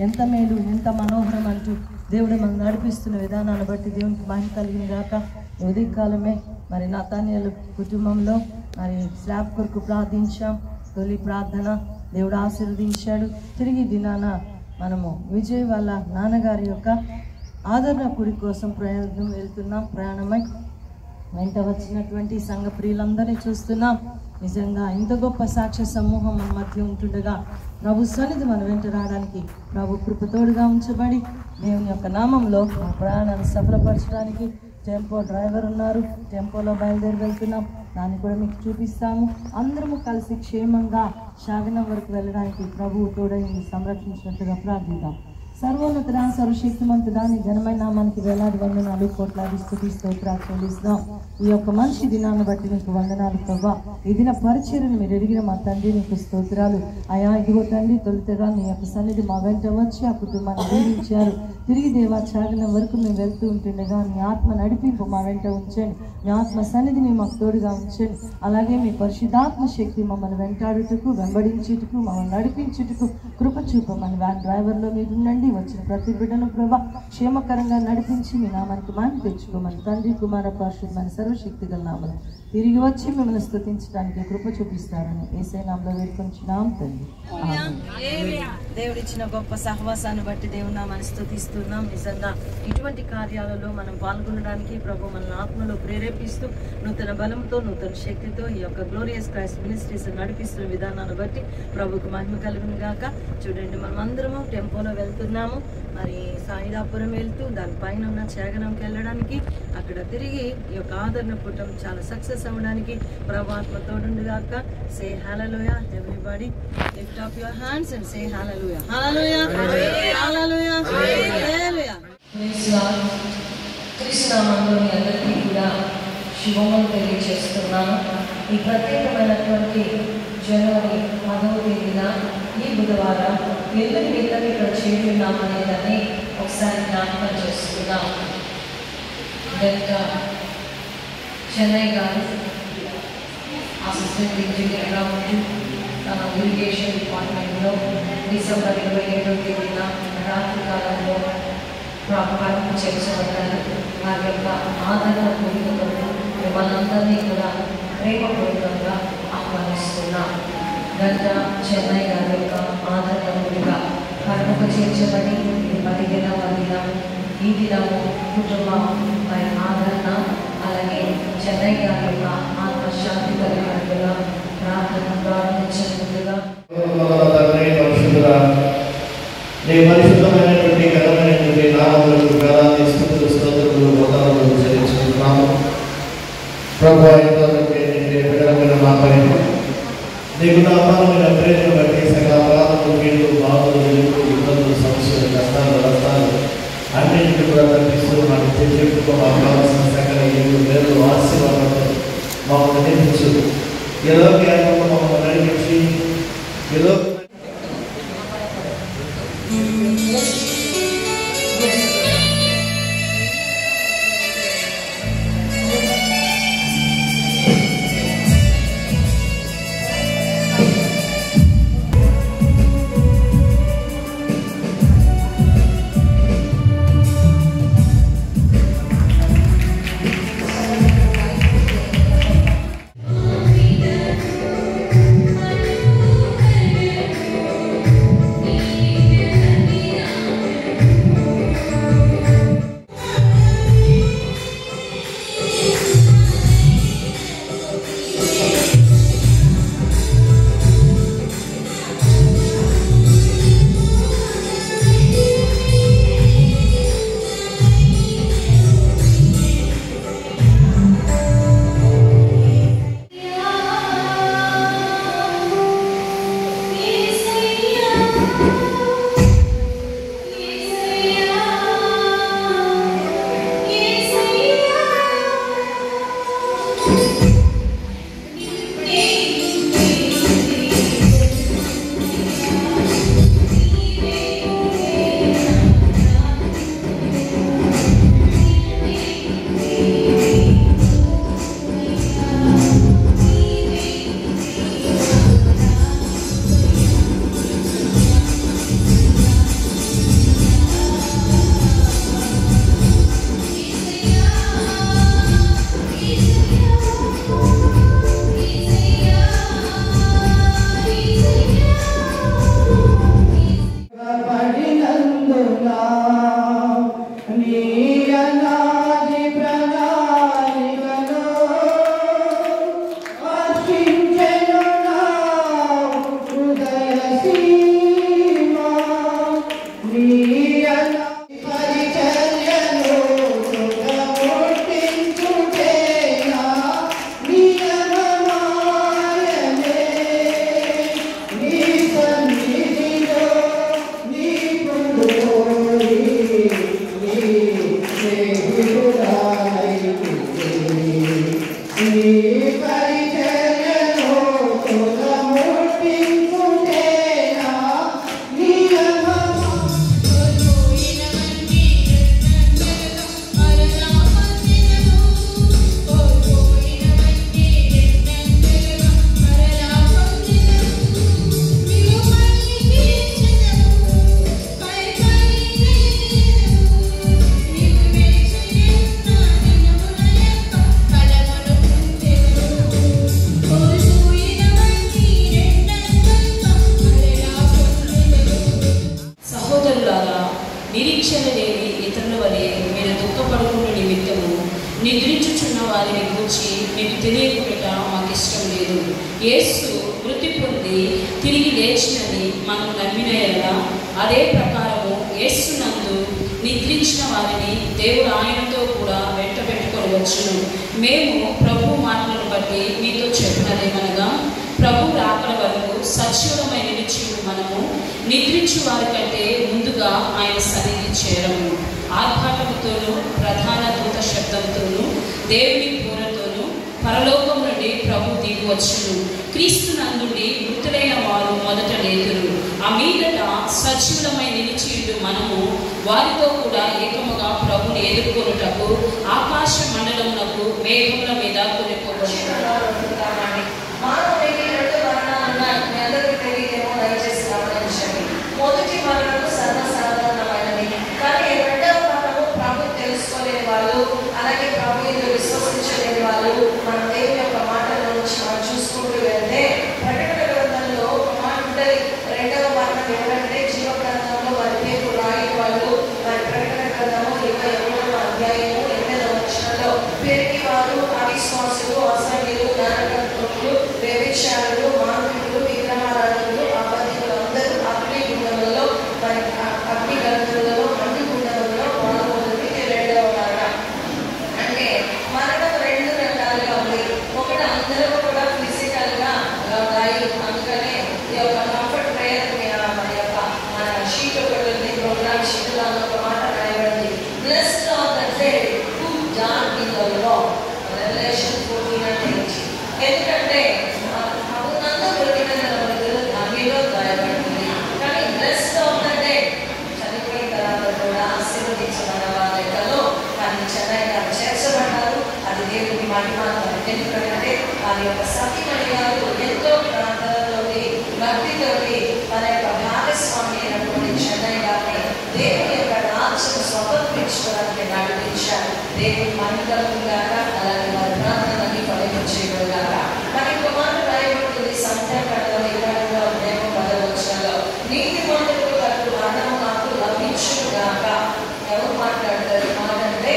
ఎంత మేలు, ఎంత మనోహరం అంటూ దేవుడు మనం నడిపిస్తున్న విధానాన్ని బట్టి దేవునికి మహిమ కలిగిన గాక. ఉదయకాలమే మరి నతానియేలు కుటుంబంలో మరి స్లాబ్ కొరకు ప్రార్థించాం. తొలి ప్రార్థన దేవుడు ఆశీర్వదించాడు. తిరిగి దినాన మనము విజయ్ వాళ్ళ నాన్నగారి యొక్క ఆదరణ కుడి కోసం ప్రయాణమై వెంట వచ్చినటువంటి సంఘ ప్రియులందరినీ చూస్తున్నాం. నిజంగా ఇంత గొప్ప సాక్ష్య సమూహం మన మధ్య ఉంటుండగా ప్రభు సన్నిధి మన వెంట రావడానికి ప్రభు కృపతోడుగా ఉంచబడి దేవుని యొక్క నామంలో ఆ ప్రయాణాన్ని సఫలపరచడానికి టెంపో డ్రైవర్ ఉన్నారు. టెంపోలో బయలుదేరి వెళ్తున్నాం. దాన్ని కూడా మీకు చూపిస్తాము. అందరము కలిసి క్షేమంగా షాగనం వరకు వెళ్ళడానికి ప్రభువు తోడై సంరక్షించినట్టుగా ప్రార్థిద్దాం. సర్వోన్నతుడా, సర్వశక్తిమంతుడా, నీ ఘనమైన నామానికి వేలాది వందనాలు, కోట్లాది స్తుతి స్తోత్రాలు చెల్లిస్తాం. ఈ యొక్క మంచి దినాన్ని బట్టి నీకు వందనాలు ప్రభా. ఈ దిన పరిచర్యను మీరు ఎరిగిన మా తండ్రి నీకు స్తోత్రాలు అయా. ఇదిగో తండ్రి, తొలుతగా నీ యొక్క సన్నిధి మా వెంట వచ్చి ఆ కుటుంబాన్ని దీవించారు. తిరిగి దేవా చాగనం వరకు మేము వెళ్తూ ఉంటుండగా నీ ఆత్మ నడిపింపు మా వెంట ఉంచండి. మీ ఆత్మ సన్నిధిని మాకు తోడుగా ఉంచండి. అలాగే మీ పరిశుద్ధాత్మ శక్తి మమ్మల్ని వెంటాడుటకు, వెంబడించుటకు, మమ్మల్ని నడిపించుటకు కృప చూపమని వ్యాన్ డ్రైవర్లో మీరు ఉండండి. వచ్చిన ప్రతి బిడ్డను ప్రభా క్షేమకరంగా నడిపించి మీ నామానికి మహిమ తెచ్చుకోమని తండ్రి, కుమార, పరిశుద్ధమైన సర్వశక్తి గల నామములో తిరిగి వచ్చి మిమ్మల్ని స్తుతించడానికి కృప చూపిస్తారని యేసయ్య నామములో వేడుకొంచున్నాం తండ్రి. దేవుడిచ్చిన గొప్ప సహవాసాన్ని బట్టి దేవుని నామాన్ని స్తుతిస్తున్నాం. నిజంగా ఇటువంటి కార్యాలలో మనం పాల్గొనడానికి ప్రభు మన ఆత్మలో ప్రేరేపిస్తూ నూతన బలంతో, నూతన శక్తితో ఈ యొక్క గ్లోరియస్ క్రైస్ట్ మినిస్ట్రీస్ నడిపిస్తున్న విధానాన్ని బట్టి ప్రభుకు మహిమ కలుగును గాక. చూడండి, మనం అందరము టెంపోలో వెళ్తున్నాము. మరి సాయిదాపురం వెళ్తూ దానిపైన ఉన్న చాగనంకి వెళ్ళడానికి, అక్కడ తిరిగి ఈ యొక్క ఆదరణ కూటం చాలా సక్సెస్ అవ్వడానికి ప్రభు ఆత్మ తోడుగాక. Say hallelujah everybody, lift up your hands and say hallelujah, hallelujah, hallelujah, hallelujah. Praise Lord. క్రీస్తు నామములో మీ అందరికీ కూడా శుభములు తెలియజేస్తున్నాను. ఈ ప్రత్యేకమైనటువంటి జనవరి 10వ తేదీన ఈ బుధవారం ఎందుకు మీతో ఇక్కడ చేరున్నామనేదాన్ని ఒకసారి జ్ఞాపకం చేసుకున్నాం. చెన్నై గారు అసిస్టెంట్ ఇంజనీర్గా ఉంటూ తన ఇరిగేషన్ డిపార్ట్మెంట్లో డిసెంబర్ 27వ తేదీన రాత్రి కాలంలో ప్రారంభ చేర్చబడ్డారు. వారి యొక్క ఆదరణ పొందుతూ మనందరినీ కూడా ప్రేమపూర్వకంగా ఆహ్వానిస్తున్నాం. చెన్నై గారి యొక్క ఆదరణగా కర్మకు చేర్చబడి 10వ దినం ఈ దినము కుటుంబం మరి ఆదరణ, అలాగే చెన్నై గారి యొక్క ఆత్మశాంతి కలిగినట్టుగా ప్రార్థన ప్రారంభించినట్టుగా పరిశుద్ధమైనటువంటి ఘనమైనటువంటి నామములకు వేలాది స్తుతులు స్తోత్రములు వందనములు చెల్లించుకుంటున్నాము. ప్రభువా, బిడ్డలమైన మాపై నీకు అపారమైన ప్రేమను బట్టి సకల అపరాధములు, కీళ్ళు, బాధలు, వెలుగు, ఇబ్బందులు, సమస్యలు, కష్టాలు, నష్టాలు అన్నింటినీ కూడా తప్పిస్తూ మాకు చెప్పుకో మాకు కావాల్సిన సకల ఇల్లు, వేరు, ఆశీర్వాదాలతో మమ్మల్ని నిర్మించు. ఏదో జ్ఞానంలో మమ్మల్ని నడిపించి ఏదో యేసు మృతి పొంది తిరిగి లేచినని మనం నమ్మిన ఎడల అదే ప్రకారము యేసునందు నిద్రించిన వారిని దేవుడు ఆయనతో కూడా వెంటబెట్టుకొనవచ్చును. మేము ప్రభు మాటలను బట్టి మీతో చెప్పినదేమనగా, ప్రభు రాకడ వరకు సజీవులమై నిలిచి మనము నిద్రించు వారి కంటే ముందుగా ఆయన సన్నిధి చేరము. ఆర్భాటముతోనూ ప్రధాన దూత శబ్దంతోనూ దేవుని పూరతోనూ పరలోకం నుండి ప్రభు దిగి వచ్చును. క్రీస్తు నందుండి మృతులైన వారు మొదట లేదురు. ఆ మీదట సజీవులమై నిలిచియుండు మనము వారితో కూడా ఏకముగా ప్రభుని ఎదుర్కొనుటకు ఆకాశ మండలమునకు మేఘముల మీద కొనుక్కోబడుతున్నాము. మొదటి మరణము సర్వసాధారణమైనది, కానీ రెండవ మరణము ప్రభు తెలుసుకోలేని వాళ్ళు, అలాగే ప్రభు ఇది విశ్వసించలేని వాళ్ళు మన దేవుని యొక్క మాటల నుంచి మనం చూసుకుంటూ వెళ్తే ప్రకటన గ్రంథంలో ఒక మాట ఉంటుంది. రెండవ మరణం ఎవరంటే జీవ గ్రంథంలో వారి పేరు రాయని వాళ్ళు. వారి ప్రకటన గ్రంథము 21వ అధ్యాయము 8వ వచనంలో పెరిగి వారు అవిశ్వాసులు, అసహ్యులు, నరకంతులు, వ్యభిచారులు, మాంత్రికులు, విగ్రహారాధకులు, అబద్ధికులు అందరూ అగ్ని గుండములలో మరి అగ్ని గంతులలో అగ్ని గుండములలో పాల్గొన్నది రెండవ మరణం. అంటే మరణం రెండు రకాలుగా ఉంది. ఒకటి అందరూ కూడా ఫిజికల్ గా ఉన్నాయి. అందుకనే ఈ యొక్క కంఫర్ట్ ప్రేయర్ మన షీట్ ఒకటి ఉంది, ప్రోగ్రామ్ షీట్ దాని ఒక మాట రాయబడింది. Blessed are the dead who died in the Lord. Revelation 14:8. ఎందుకంటే అవునంతా దొరికిన అగ్నిలో గాయపడుతుంది. కానీ బ్లెస్డ్ ఆఫ్ ద డెడ్ చనిపోయిన తర్వాత కూడా ఆశీర్వదించిన వాళ్ళలో కానీ చెన్నై గారు చేర్చబడ్డారు. అది దేవుడికి మహిమాత్రం. ఎందుకంటే వారి యొక్క సతీమణి గారు ఎంతో ప్రార్థనతోటి భక్తితోటి తన యొక్క భాగస్వామి అయినటువంటి చెన్నై గారిని దేవుని యొక్క రాజ్యం స్వతంత్రించుకోవడానికి నడిపించారు. దేవుని మహిళలుగాక అలాగే వారి ప్రార్థనని ఫలించేయగాక. మరి ఇంకో మాట రాయబడుతుంది సంఖ్యాకాండంలో 20వ అధ్యాయం 10వ వచనంలో, నీతి మంతులకు వరకు మరణం నాకు లభించుగాక. ఎవరు మాట్లాడతారు మాటంటే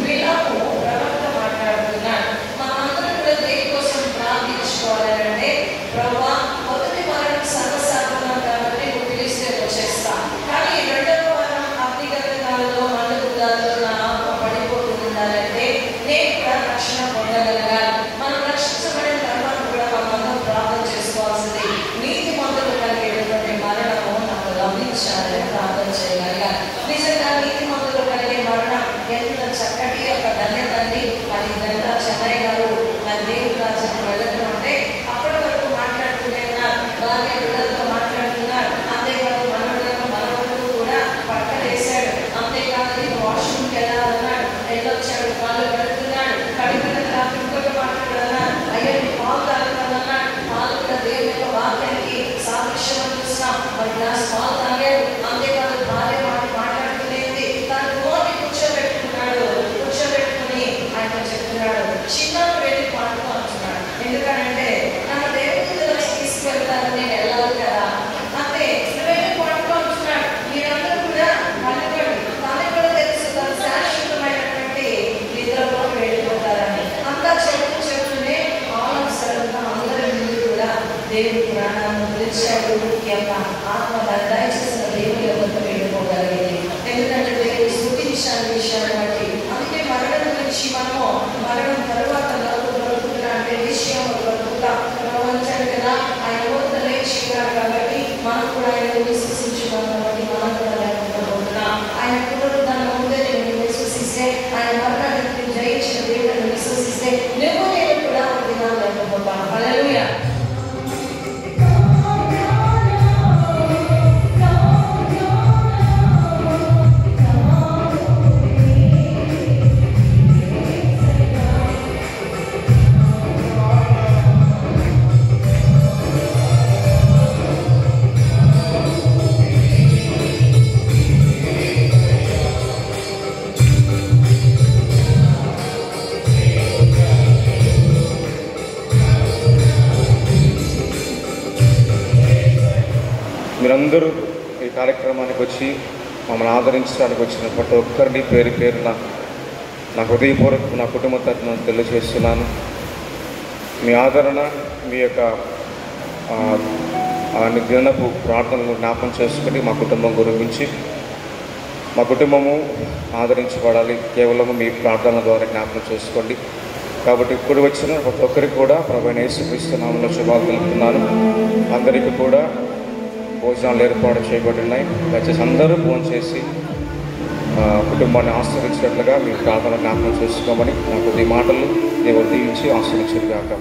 విలాము ప్రవక్త మాట్లాడుతున్నాడు. మనందరం కూడా దేని కోసం ప్రార్థించుకోవాలంటే, ప్రభువా మొదటి మరణం సర్వసాధారణం కాబట్టి నువ్వు పిలిస్తే వచ్చేస్తా, కానీ రెండవ మరణం అగ్నిగంధాలలో మండుగుండాలలో నా ఆత్మ పడిపోతూ ఉండాలంటే నేను కూడా రక్షణ పొందగలగాలి. మనం రక్షించబడిన తర్వాత కూడా మనందరం ప్రార్థన చేసుకోవాల్సింది. నీతి మంతులు కలిగేటువంటి మరణము నాకు లభించాలని ప్రార్థన చేయగలగాలి. నిజంగా నీతి మంతులు కలిగే మరణం ఎంత చక్కటి యొక్క ధన్యతండి. మరి ఇదంతా చెన్నై గారు మరి దేవుడి రాజ్యానికి వెళ్ళడం అంటే అప్పటి వరకు మాట్లాడుతూనే ఉన్నారు. భార్య పిల్లలతో మాట్లాడుతున్నారు. అంతేకాదు మనవడు కూడా పక్కన వేశాడు. అంతేకాదు నేను వాష్రూమ్కి వెళ్ళాలన్నాడు. వెళ్ళొచ్చాడు, కాళ్ళు కడుతున్నాడు. కడిగిన తర్వాత ఇంకొక మాట్లాడుతున్నాడు. అయ్యో నీ పాలు తాగుతానన్నాడు. పాలు కూడా దేవుని యొక్క వాక్యానికి సాదృశ్యం చూస్తున్నాం. మరి గ్లాస్ పాలు తాగాడు. అంతేకాదు భార్య మాట్లాడుతునేది తన నోటి కూర్చోబెట్టుకున్నాడు. కూర్చోబెట్టుకుని ఆయన చెప్తున్నాడు, చిన్నప్పుడు వెళ్ళి పాడుతూ అంటున్నాడు. ఎందుకంటే నన్ను దేవుని దగ్గర తీసుకెళ్తానని నేను వెళ్ళాలి కదా. అంటే వెళ్ళి పాడుతూ అంటున్నాడు. మీరందరూ కూడా పలుకోండి. తనకు కూడా తెలుసు తను శాశ్వతమైనటువంటి నిద్రలో వెళ్ళిపోతారని. అంతా చెప్తూనే ఆలోచనగా అందరి ముందు కూడా దేవుడి ప్రాణాలను పిలిచాడు. ఈ యొక్క ఆత్మ దయచేసిన దేవుని యొక్క వెళ్ళిపోగలిగింది. ఎందుకంటే దేవుడు స్తుతించిన విషయాన్ని బట్టి. అందుకే మరణం గురించి మనము మరణం తర్వాత బ్రతుకుతున్నా అంటే విషయం బ్రతుకుతా ప్రపంచానికి కదా ఆయన ఊరితో లేచినాడు. కాబట్టి మనం కూడా ఆయన విశ్వసించున్నాం. కాబట్టి మనం కూడా లేకపోతున్నాం. ఆయన పునరుద్ధరణ ముందే నేను విశ్వసిస్తే, ఆయన మరణాన్ని జయించిన దేవుడిని విశ్వసిస్తే నేను కూడా ఒక దినాలు లేకపోతాను. హల్లెలూయా. మీరందరూ ఈ కార్యక్రమానికి వచ్చి మమ్మల్ని ఆదరించడానికి వచ్చిన ప్రతి ఒక్కరిని పేరు పేరున నా హృదయపూర్వక నా కుటుంబ తరఫున తెలియజేస్తున్నాను. మీ ఆదరణ, మీ యొక్క దినపు ప్రార్థనలు జ్ఞాపకం చేసుకుని మా కుటుంబం గురించి, మా కుటుంబము ఆదరించబడాలి కేవలం మీ ప్రార్థనల ద్వారా జ్ఞాపకం చేసుకోండి. కాబట్టి ఇప్పుడు వచ్చిన ప్రతి ఒక్కరికి కూడా ప్రభువైన యేసుక్రీస్తు నామములో శుభాలు తెలుపుతున్నాను. అందరికీ కూడా భోజనాలు ఏర్పాటు చేయబడి ఉన్నాయి. దయచేసి అందరూ భోజనం చేసి కుటుంబాన్ని ఆశీర్వదించినట్లుగా మీ ప్రార్థన జ్ఞాపకం చేసుకోమని నాకు ఈ మాటలు దేవుడు దీవించి ఆశీర్వదించుగాక.